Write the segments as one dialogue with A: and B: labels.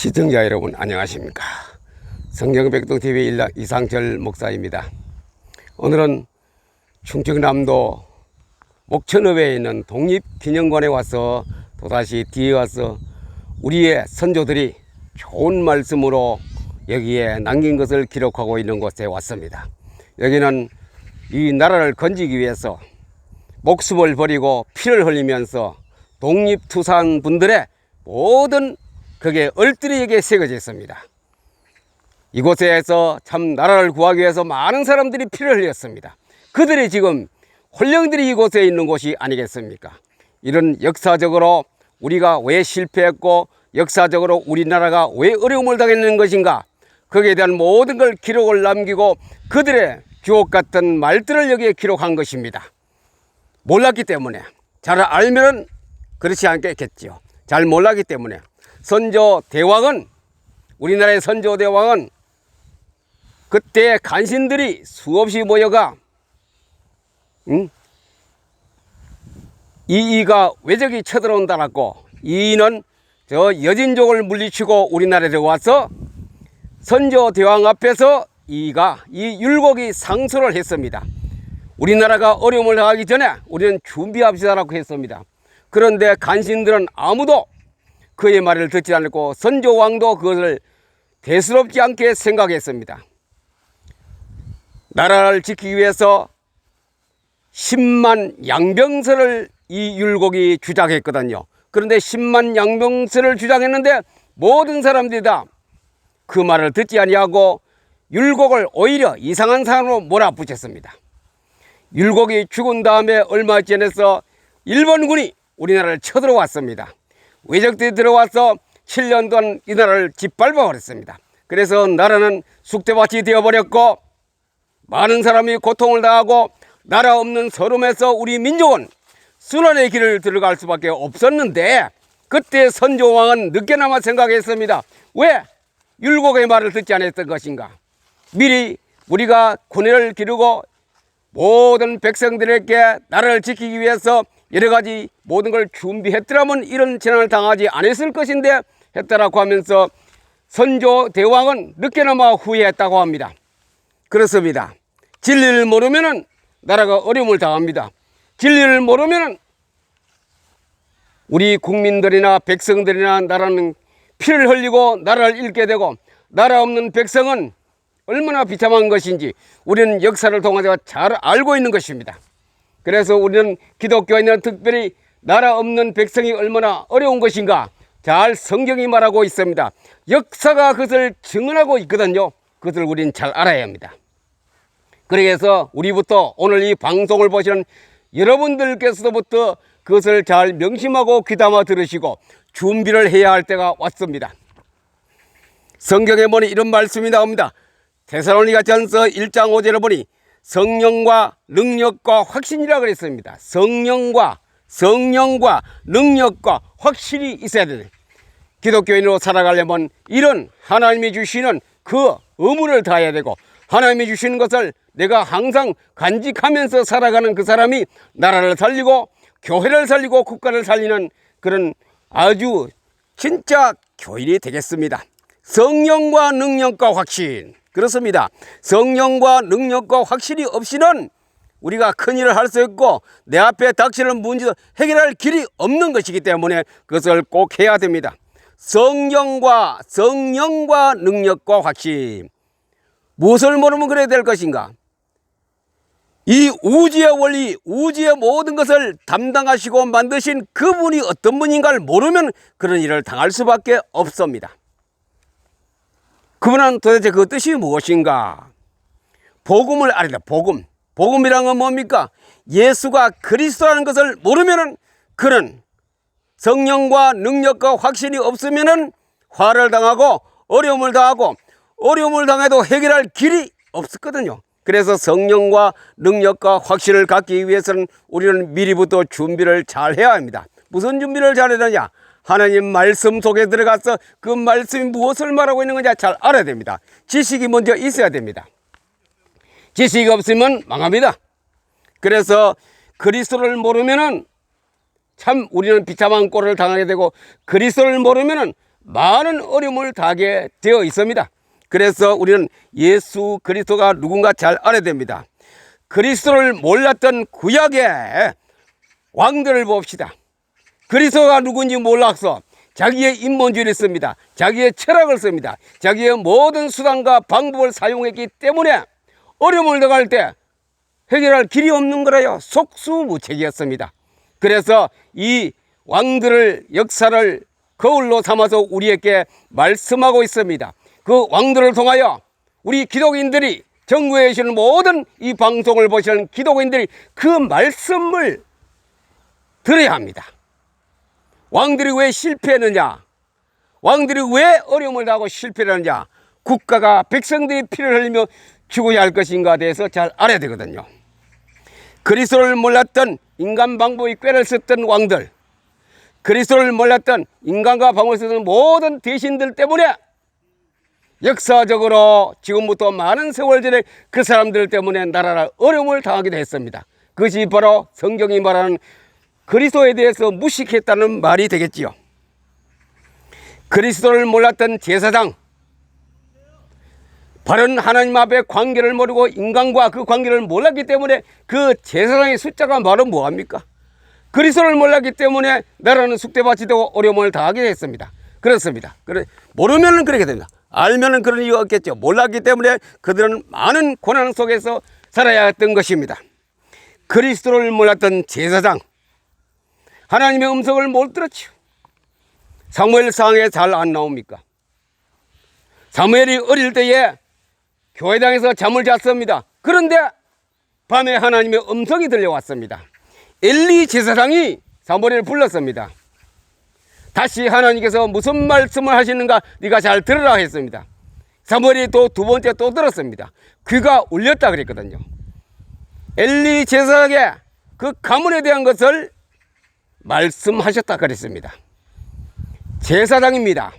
A: 시청자 여러분 안녕하십니까. 성경백동TV 이상철 목사입니다. 오늘은 충청남도 목천읍에 있는 독립기념관에 와서 또다시 뒤에 와서 우리의 선조들이 좋은 말씀으로 여기에 남긴 것을 기록하고 있는 곳에 왔습니다. 여기는 이 나라를 건지기 위해서 목숨을 버리고 피를 흘리면서 독립투사한 분들의 모든 그게 얼들이 여기에 새겨져 있습니다. 이곳에서 참 나라를 구하기 위해서 많은 사람들이 피를 흘렸습니다. 그들이 지금 혼령들이 이곳에 있는 곳이 아니겠습니까? 이런 역사적으로 우리가 왜 실패했고 역사적으로 우리나라가 왜 어려움을 당했는 것인가, 거기에 대한 모든 걸 기록을 남기고 그들의 주옥 같은 말들을 여기에 기록한 것입니다. 몰랐기 때문에, 잘 알면 그렇지 않겠지요. 잘 몰랐기 때문에 선조 대왕은, 우리나라의 선조 대왕은 그때 간신들이 수없이 모여가 이이가 외적이 쳐들어온다라고, 이이는 저 여진족을 물리치고 우리나라에 와서 선조 대왕 앞에서 이이가 이 율곡이 상소를 했습니다. 우리나라가 어려움을 당하기 전에 우리는 준비합시다라고 했습니다. 그런데 간신들은 아무도 그의 말을 듣지 않고 선조왕도 그것을 대수롭지 않게 생각했습니다. 나라를 지키기 위해서 10만 양병설을 이 율곡이 주장했거든요. 그런데 10만 양병설을 주장했는데 모든 사람들이 다 그 말을 듣지 아니하고 율곡을 오히려 이상한 사람으로 몰아붙였습니다. 율곡이 죽은 다음에 얼마 지나서 일본군이 우리나라를 쳐들어왔습니다. 외적들이 들어와서 7년 동안 이 나라를 짓밟아 버렸습니다. 그래서 나라는 쑥대밭이 되어버렸고 많은 사람이 고통을 당하고 나라 없는 서름에서 우리 민족은 순환의 길을 들어갈 수밖에 없었는데, 그때 선조왕은 늦게나마 생각했습니다. 왜 율곡의 말을 듣지 않았던 것인가? 미리 우리가 군회를 기르고 모든 백성들에게 나라를 지키기 위해서 여러 가지 모든 걸 준비했더라면 이런 재난을 당하지 않았을 것인데 했다라고 하면서 선조 대왕은 늦게나마 후회했다고 합니다. 그렇습니다. 진리를 모르면은 나라가 어려움을 당합니다. 진리를 모르면은 우리 국민들이나 백성들이나 나라는 피를 흘리고 나라를 잃게 되고, 나라 없는 백성은 얼마나 비참한 것인지 우리는 역사를 통해서 잘 알고 있는 것입니다. 그래서 우리는 기독교인은 특별히 나라 없는 백성이 얼마나 어려운 것인가 잘 성경이 말하고 있습니다. 역사가 그것을 증언하고 있거든요. 그것을 우리는 잘 알아야 합니다. 그래서 우리부터 오늘 이 방송을 보시는 여러분들께서부터 그것을 잘 명심하고 귀담아 들으시고 준비를 해야 할 때가 왔습니다. 성경에 보니 이런 말씀이 나옵니다. 데살로니가전서 1장 5절을 보니 성령과 능력과 확신이라 그랬습니다. 성령과 능력과 확신이 있어야 되는, 기독교인으로 살아가려면 이런 하나님이 주시는 그 의무를 다해야 되고, 하나님이 주시는 것을 내가 항상 간직하면서 살아가는 그 사람이 나라를 살리고 교회를 살리고 국가를 살리는 그런 아주 진짜 교인이 되겠습니다. 성령과 능력과 확신, 그렇습니다. 성령과 능력과 확신이 없이는 우리가 큰일을 할 수 없고 내 앞에 닥치는 문제도 해결할 길이 없는 것이기 때문에 그것을 꼭 해야 됩니다. 성령과 능력과 확신. 무엇을 모르면 그래야 될 것인가? 이 우주의 원리, 우주의 모든 것을 담당하시고 만드신 그분이 어떤 분인가를 모르면 그런 일을 당할 수밖에 없습니다. 그분은 도대체 그 뜻이 무엇인가? 복음을 알아야 돼. 복음이란 건 뭡니까? 예수가 그리스도라는 것을 모르면은 그는 성령과 능력과 확신이 없으면은 화를 당하고 어려움을 당해도 해결할 길이 없었거든요. 그래서 성령과 능력과 확신을 갖기 위해서는 우리는 미리부터 준비를 잘 해야 합니다. 무슨 준비를 잘 해야 되냐? 하나님 말씀 속에 들어가서 그 말씀이 무엇을 말하고 있는 건지 잘 알아야 됩니다. 지식이 먼저 있어야 됩니다. 지식이 없으면 망합니다. 그래서 그리스도를 모르면은 참 우리는 비참한 꼴을 당하게 되고, 그리스도를 모르면은 많은 어려움을 당하게 되어 있습니다. 그래서 우리는 예수 그리스도가 누군가 잘 알아야 됩니다. 그리스도를 몰랐던 구약의 왕들을 봅시다. 그리스도가 누군지 몰라서 자기의 인본주의를 씁니다. 자기의 철학을 씁니다. 자기의 모든 수단과 방법을 사용했기 때문에 어려움을 당할 때 해결할 길이 없는 거라요. 속수무책이었습니다. 그래서 이 왕들을 역사를 거울로 삼아서 우리에게 말씀하고 있습니다. 그 왕들을 통하여 우리 기독인들이 전국에 계시는 모든 이 방송을 보시는 기독인들이 그 말씀을 들어야 합니다. 왕들이 왜 실패했느냐? 왕들이 왜 어려움을 당하고 실패를 하느냐? 국가가 백성들이 피를 흘리며 죽어야 할 것인가에 대해서 잘 알아야 되거든요. 그리스도를 몰랐던 인간 방법이 꾀를 썼던 왕들, 그리스도를 몰랐던 인간과 방법을 쓰던 모든 대신들 때문에 역사적으로 지금부터 많은 세월 전에 그 사람들 때문에 나라가 어려움을 당하기도 했습니다. 그것이 바로 성경이 말하는 그리스도에 대해서 무식했다는 말이 되겠지요. 그리스도를 몰랐던 제사장, 바른 하나님 앞에 관계를 모르고 인간과 그 관계를 몰랐기 때문에 그 제사장의 숫자가 말은 뭐합니까? 그리스도를 몰랐기 때문에 나라는 쑥대밭이 되고 어려움을 당하게 했습니다. 그렇습니다. 모르면 그렇게 됩니다. 알면 그런 이유가 없겠죠. 몰랐기 때문에 그들은 많은 고난 속에서 살아야 했던 것입니다. 그리스도를 몰랐던 제사장, 하나님의 음성을 못 들었죠. 사무엘상에 잘 안 나옵니까? 사무엘이 어릴 때에 교회당에서 잠을 잤습니다. 그런데 밤에 하나님의 음성이 들려왔습니다. 엘리 제사장이 사무엘을 불렀습니다. 다시 하나님께서 무슨 말씀을 하시는가 네가 잘 들으라 했습니다. 사무엘이 또 두 번째 또 들었습니다. 귀가 울렸다 그랬거든요. 엘리 제사장의 그 가문에 대한 것을 말씀하셨다 그랬습니다. 제사장입니다.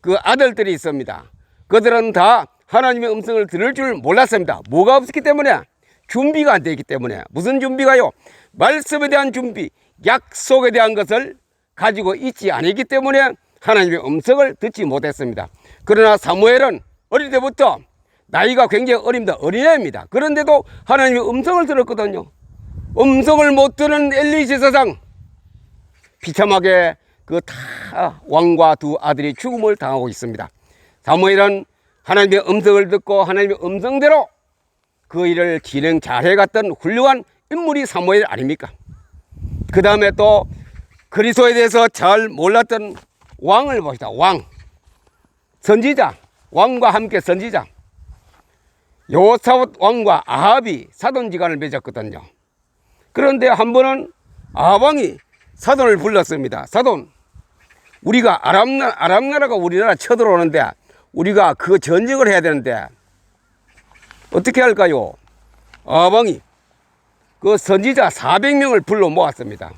A: 그 아들들이 있습니다. 그들은 다 하나님의 음성을 들을 줄 몰랐습니다. 뭐가 없었기 때문에? 준비가 안 되기 때문에. 무슨 준비가요? 말씀에 대한 준비, 약속에 대한 것을 가지고 있지 않았기 때문에 하나님의 음성을 듣지 못했습니다. 그러나 사무엘은 어릴 때부터 나이가 굉장히 어립니다. 어린애입니다. 그런데도 하나님의 음성을 들었거든요. 음성을 못 듣는 엘리 제사장, 비참하게 그 다 왕과 두 아들이 죽음을 당하고 있습니다. 사무엘은 하나님의 음성을 듣고 하나님의 음성대로 그 일을 진행 잘 해갔던 훌륭한 인물이 사무엘 아닙니까? 그 다음에 또 그리스도에 대해서 잘 몰랐던 왕을 봅시다. 왕, 선지자, 왕과 함께 선지자. 여호사밧 왕과 아합이 사돈지간을 맺었거든요. 그런데 한 번은 아합 왕이 사돈을 불렀습니다. 사돈, 우리가 아랍나라가 우리나라 쳐들어오는데 우리가 그 전쟁을 해야 되는데 어떻게 할까요? 아합 왕이 그 선지자 400명을 불러 모았습니다.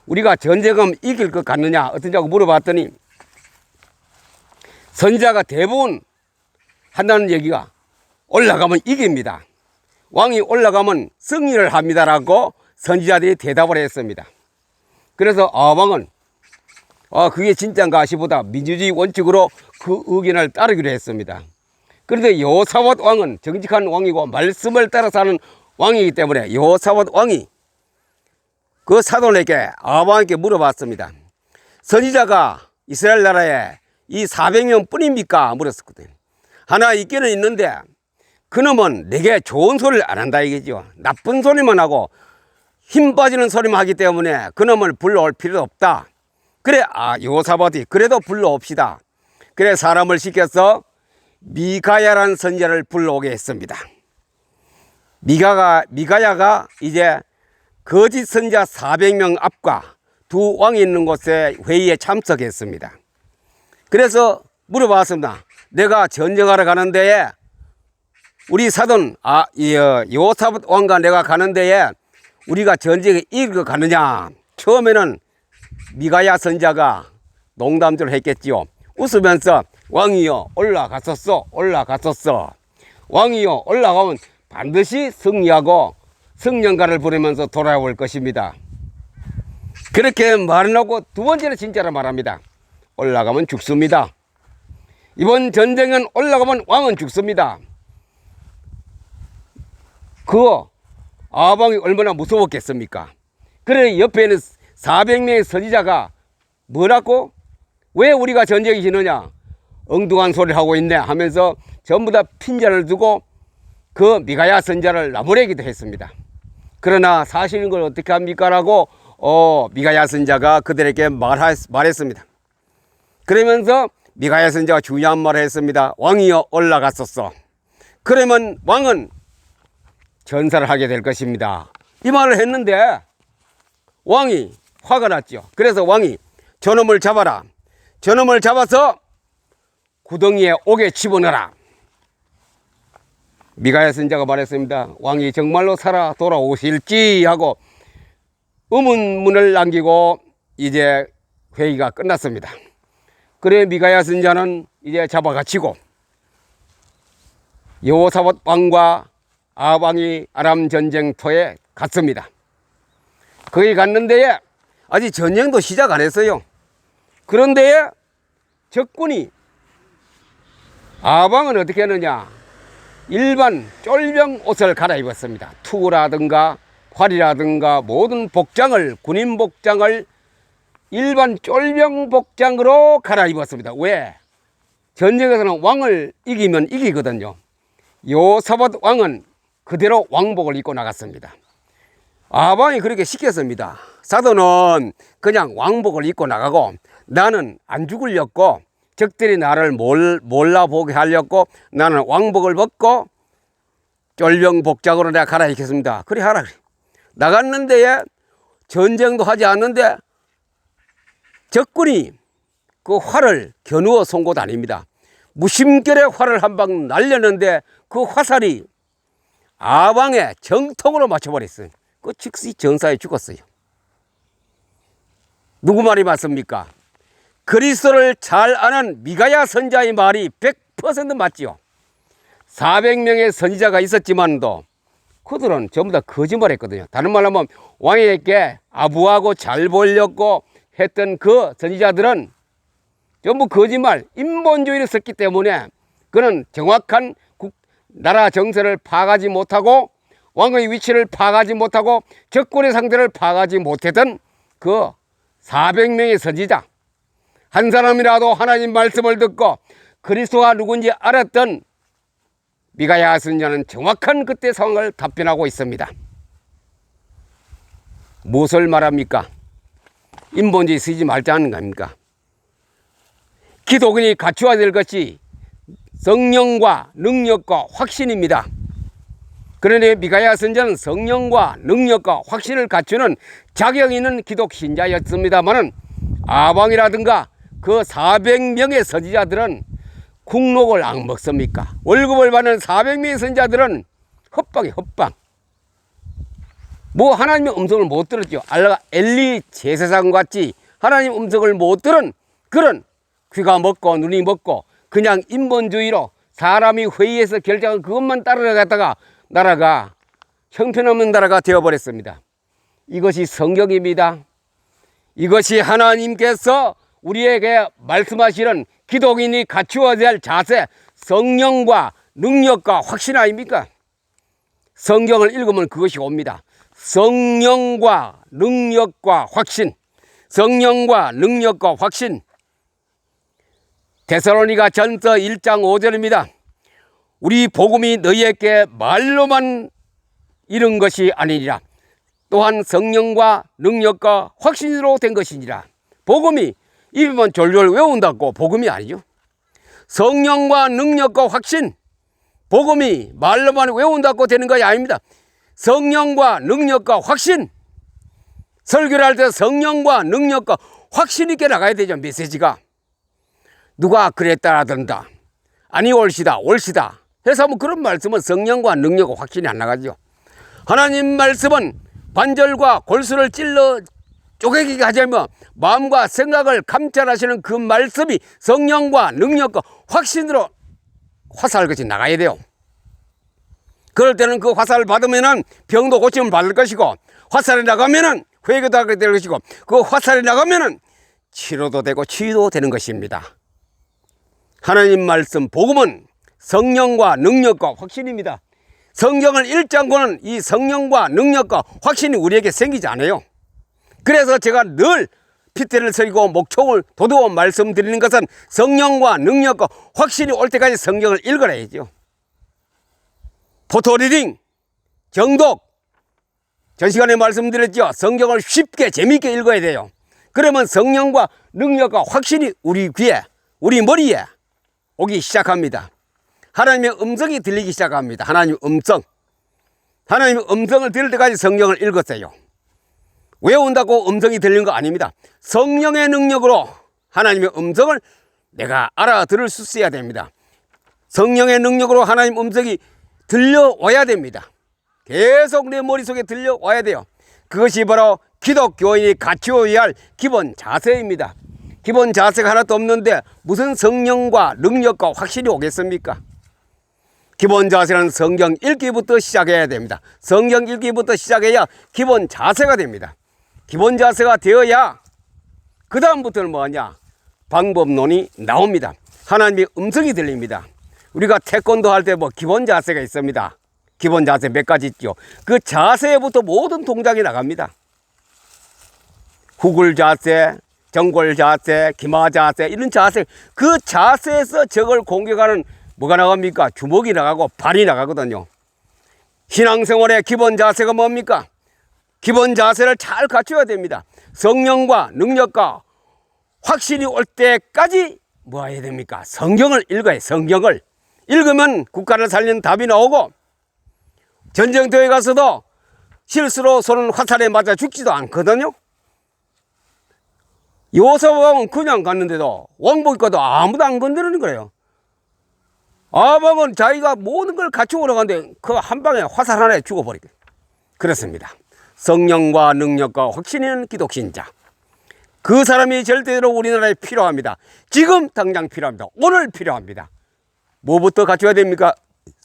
A: 우리가 전쟁하면 이길 것 같느냐 어떠냐고 물어봤더니 선지자가 대부분 한다는 얘기가 올라가면 이깁니다. 왕이 올라가면 승리를 합니다라고 선지자들이 대답을 했습니다. 그래서 아합왕은 그게 진짜인가 싶보다 민주주의 원칙으로 그 의견을 따르기로 했습니다. 그런데 여호사밧 왕은 정직한 왕이고 말씀을 따라서 하는 왕이기 때문에 여호사밧 왕이 그 사돈에게 아합왕에게 물어봤습니다. 선지자가 이스라엘 나라에 이 400명 뿐입니까? 물었었거든요. 하나 있기는 있는데 그놈은 내게 좋은 소리를 안 한다 이거죠. 나쁜 소리만 하고 힘 빠지는 소리만 하기 때문에 그놈을 불러올 필요도 없다. 그래, 여호사밧이 그래도 불러옵시다. 그래 사람을 시켜서 미가야라는 선지자를 불러오게 했습니다. 미가야가 이제 거짓 선지자 400명 앞과 두 왕이 있는 곳에 회의에 참석했습니다. 그래서 물어봤습니다. 내가 전쟁하러 가는 데에 우리 사돈 여호사밧 왕과 내가 가는 데에 우리가 전쟁에 이길 것 같느냐. 처음에는 미가야 선지자가 농담들을 했겠지요. 웃으면서 왕이여 올라갔었어. 왕이여 올라가면 반드시 승리하고 승령가를 부르면서 돌아올 것입니다. 그렇게 말을 하고 두 번째는 진짜로 말합니다. 올라가면 죽습니다. 이번 전쟁은 올라가면 왕은 죽습니다. 그 아방이 얼마나 무서웠겠습니까? 그래 옆에는 400명의 선지자가 뭐라고? 왜 우리가 전쟁이 지느냐? 엉뚱한 소리를 하고 있네 하면서 전부 다 핀잔을 두고 그 미가야 선지자를 나무래기도 했습니다. 그러나 사실인 걸 어떻게 합니까? 라고 미가야 선지자가 그들에게 말했습니다. 그러면서 미가야 선지자가 중요한 말을 했습니다. 왕이여 올라갔었어. 그러면 왕은 전사를 하게 될 것입니다. 이 말을 했는데 왕이 화가 났죠. 그래서 왕이 저놈을 잡아라. 저놈을 잡아서 구덩이에 옥에 집어넣어라. 미가야 선지자가 말했습니다. 왕이 정말로 살아 돌아오실지 하고 의문문을 남기고 이제 회의가 끝났습니다. 그래 미가야 선지자는 이제 잡아가지고 여호사밧 왕과 아방이 아람 전쟁터에 갔습니다. 거기 갔는데 아직 전쟁도 시작 안 했어요. 그런데 적군이 아방은 어떻게 했느냐? 일반 쫄병 옷을 갈아입었습니다. 투라든가 활이라든가 모든 복장을, 군인 복장을 일반 쫄병 복장으로 갈아입었습니다. 왜? 전쟁에서는 왕을 이기면 이기거든요. 여호사밧 왕은 그대로 왕복을 입고 나갔습니다. 아방이 그렇게 시켰습니다. 사도는 그냥 왕복을 입고 나가고 나는 안 죽으려고 적들이 나를 몰라보게 하려고 나는 왕복을 벗고 쫄병 복장으로 내가 갈아입겠습니다. 그래 하라 그래. 나갔는데 전쟁도 하지 않는데 적군이 그 활을 겨누어 쏜 곳 아닙니다. 무심결에 활을 한 방 날렸는데 그 화살이 아방의 정통으로 맞춰버렸어요. 그 즉시 전사에 죽었어요. 누구 말이 맞습니까? 그리스도를 잘 아는 미가야 선지자의 말이 100% 맞지요. 400명의 선지자가 있었지만도 그들은 전부 다 거짓말했거든요. 다른 말로 하면 왕에게 아부하고 잘 보려고 했던 그 선지자들은 전부 거짓말, 인본주의를 썼기 때문에 그는 정확한 나라 정세를 파악하지 못하고 왕의 위치를 파악하지 못하고 적군의 상태를 파악하지 못했던 그 400명의 선지자, 한 사람이라도 하나님 말씀을 듣고 그리스도가 누군지 알았던 미가야 선지자는 정확한 그때 상황을 답변하고 있습니다. 무엇을 말합니까? 인본주의 쓰지 말자는 겁니까? 기독인이 갖추어야 될 것이 성령과 능력과 확신입니다. 그런데 미가야 선지자는 성령과 능력과 확신을 갖추는 자격 있는 기독 신자였습니다만은 아방이라든가 그 400명의 선지자들은 국록을 안 먹습니까? 월급을 받는 400명의 선지자들은 헛방이에요, 헛방. 뭐 하나님의 음성을 못 들었죠. 엘리 제사장 같이 하나님 음성을 못 들은 그런 귀가 먹고 눈이 먹고 그냥 인본주의로 사람이 회의에서 결정한 그것만 따라가다가 나라가 형편없는 나라가 되어버렸습니다. 이것이 성경입니다. 이것이 하나님께서 우리에게 말씀하시는 기독인이 갖추어야 될 자세, 성령과 능력과 확신 아닙니까? 성경을 읽으면 그것이 옵니다. 성령과 능력과 확신, 성령과 능력과 확신. 데살로니가 전서 1장 5절입니다. 우리 복음이 너희에게 말로만 이른 것이 아니니라. 또한 성령과 능력과 확신으로 된 것이니라. 복음이 입에만 졸졸 외운다고 복음이 아니죠. 성령과 능력과 확신, 복음이 말로만 외운다고 되는 것이 아닙니다. 성령과 능력과 확신, 설교를 할 때 성령과 능력과 확신 있게 나가야 되죠. 메시지가 누가 그랬다라든가 아니 옳시다 해서 뭐 그런 말씀은 성령과 능력과 확신이 안 나가죠. 하나님 말씀은 관절과 골수를 찔러 쪼개기게 하자면 마음과 생각을 감찰하시는 그 말씀이 성령과 능력과 확신으로 화살같이 나가야 돼요. 그럴 때는 그 화살을 받으면은 병도 고침을 받을 것이고, 화살이 나가면은 회개도 하게 될 것이고, 그 화살이 나가면은 치료도 되고 치유도 되는 것입니다. 하나님 말씀 복음은 성령과 능력과 확신입니다. 성경을 읽지 않고는 이 성령과 능력과 확신이 우리에게 생기지 않아요. 그래서 제가 늘 핏대를 서리고 목청을 돋워 말씀드리는 것은 성령과 능력과 확신이 올 때까지 성경을 읽어라 야죠. 포토리딩, 정독, 전 시간에 말씀드렸죠. 성경을 쉽게 재미있게 읽어야 돼요. 그러면 성령과 능력과 확신이 우리 귀에, 우리 머리에 오기 시작합니다. 하나님의 음성이 들리기 시작합니다. 하나님의 음성. 하나님의 음성을 들을 때까지 성경을 읽었어요. 외운다고 음성이 들리는 거 아닙니다. 성령의 능력으로 하나님의 음성을 내가 알아들을 수 있어야 됩니다. 성령의 능력으로 하나님 음성이 들려와야 됩니다. 계속 내 머릿속에 들려와야 돼요. 그것이 바로 기독교인이 갖추어야 할 기본 자세입니다. 기본 자세가 하나도 없는데 무슨 성령과 능력과 확신이 오겠습니까? 기본 자세는 성경 읽기부터 시작해야 됩니다. 성경 읽기부터 시작해야 기본 자세가 됩니다. 기본 자세가 되어야 그 다음부터는 뭐냐? 방법론이 나옵니다. 하나님의 음성이 들립니다. 우리가 태권도 할 때 뭐 기본 자세가 있습니다. 기본 자세 몇 가지 있죠. 그 자세부터 모든 동작이 나갑니다. 후굴 자세, 정골 자세, 기마 자세, 이런 자세, 그 자세에서 적을 공격하는 뭐가 나갑니까? 주먹이 나가고 발이 나가거든요. 신앙생활의 기본 자세가 뭡니까? 기본 자세를 잘 갖춰야 됩니다. 성령과 능력과 확신이 올 때까지 뭐 해야 됩니까? 성경을 읽어야 해요. 성경을 읽으면 국가를 살리는 답이 나오고, 전쟁터에 가서도 실수로 쏘는 화살에 맞아 죽지도 않거든요. 요사방은 그냥 갔는데도 왕복 입고도 아무도 안 건드리는 거예요. 아방은 자기가 모든 걸 갖추고 나가는데 그 한 방에 화살 하나에 죽어버리게. 그렇습니다. 성령과 능력과 확신이 있는 기독신자, 그 사람이 절대로 우리나라에 필요합니다. 지금 당장 필요합니다. 오늘 필요합니다. 뭐부터 갖춰야 됩니까?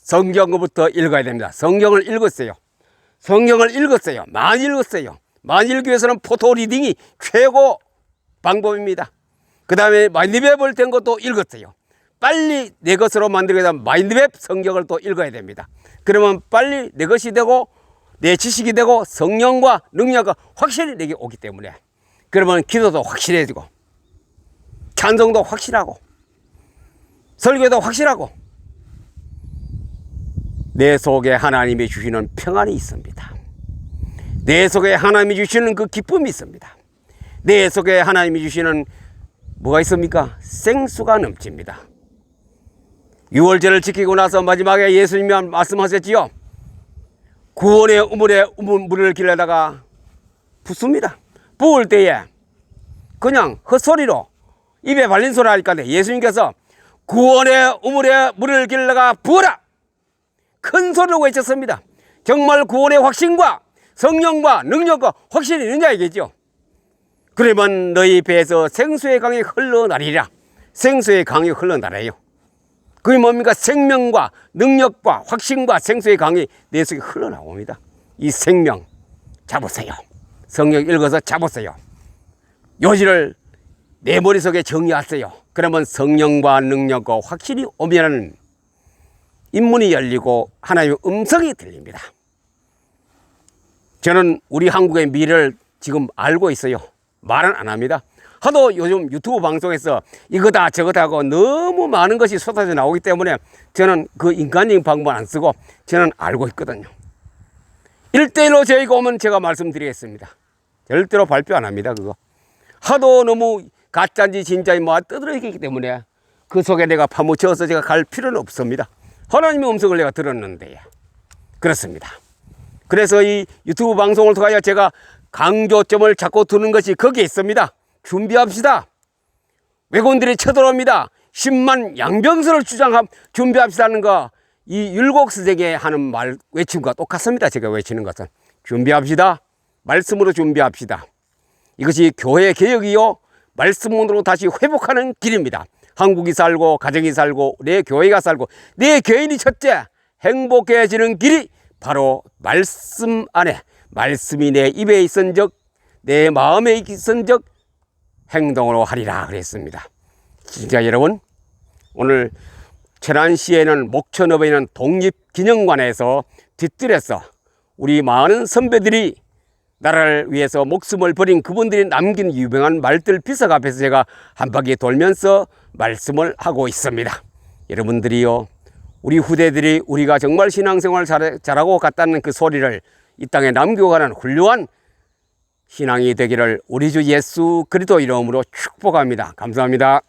A: 성경부터 읽어야 됩니다. 성경을 읽었어요. 성경을 읽었어요. 많이 읽었어요. 많이 읽기 위해서는 포토리딩이 최고 방법입니다. 그 다음에 마인드맵을 된 것도 읽었어요. 빨리 내 것으로 만들게 되면 마인드맵 성경을 또 읽어야 됩니다. 그러면 빨리 내 것이 되고 내 지식이 되고 성령과 능력과 확실히 내게 오기 때문에, 그러면 기도도 확실해지고 찬송도 확실하고 설교도 확실하고 내 속에 하나님이 주시는 평안이 있습니다. 내 속에 하나님이 주시는 그 기쁨이 있습니다. 내 속에 하나님이 주시는 뭐가 있습니까? 생수가 넘칩니다. 6월절을 지키고 나서 마지막에 예수님이 말씀하셨지요. 구원의 우물에 물을 길러다가 붓습니다. 부을 때에 그냥 헛소리로 입에 발린 소리 하니까 예수님께서 구원의 우물에 물을 길러가 부어라! 큰 소리로 외쳤습니다. 정말 구원의 확신과 성령과 능력과 확신이 있느냐 이겠죠. 그러면 너희 배에서 생수의 강이 흘러나리라. 생수의 강이 흘러나래요. 그게 뭡니까? 생명과 능력과 확신과 생수의 강이 내 속에 흘러나옵니다. 이 생명 잡으세요. 성경 읽어서 잡으세요. 요지를 내 머릿속에 정리하세요. 그러면 성령과 능력과 확신이 오면 인문이 열리고 하나님의 음성이 들립니다. 저는 우리 한국의 미래를 지금 알고 있어요. 말은 안 합니다. 하도 요즘 유튜브 방송에서 이거다 저거다 하고 너무 많은 것이 쏟아져 나오기 때문에 저는 그 인간적인 방법은 안 쓰고 저는 알고 있거든요. 1대1로 저희가 오면 제가 말씀드리겠습니다. 절대로 발표 안 합니다. 그거 하도 너무 가짜인지 진짜인지 뭐 떠들어있기 때문에 그 속에 내가 파묻혀서 제가 갈 필요는 없습니다. 하나님의 음성을 내가 들었는데 그렇습니다. 그래서 이 유튜브 방송을 통하여 제가 강조점을 잡고 두는 것이 거기에 있습니다. 준비합시다. 왜군들이 쳐들어옵니다. 10만 양병설을 준비합시다는 거, 이 율곡스에게 하는 말 외침과 똑같습니다. 제가 외치는 것은 준비합시다. 말씀으로 준비합시다. 이것이 교회 개혁이요 말씀으로 다시 회복하는 길입니다. 한국이 살고 가정이 살고 내 교회가 살고 내 개인이 첫째 행복해지는 길이 바로 말씀 안에, 말씀이 내 입에 있은즉 내 마음에 있은즉 행동으로 하리라 그랬습니다. 진짜 여러분, 오늘 천안시에는 목천읍에 있는 독립기념관에서 뒤뜰에서 우리 많은 선배들이 나라를 위해서 목숨을 버린 그분들이 남긴 유명한 말들 비석 앞에서 제가 한 바퀴 돌면서 말씀을 하고 있습니다. 여러분들이요, 우리 후대들이 우리가 정말 신앙생활 잘하고 갔다는 그 소리를 이 땅에 남기고 가는 훌륭한 신앙이 되기를 우리 주 예수 그리스도 이름으로 축복합니다. 감사합니다.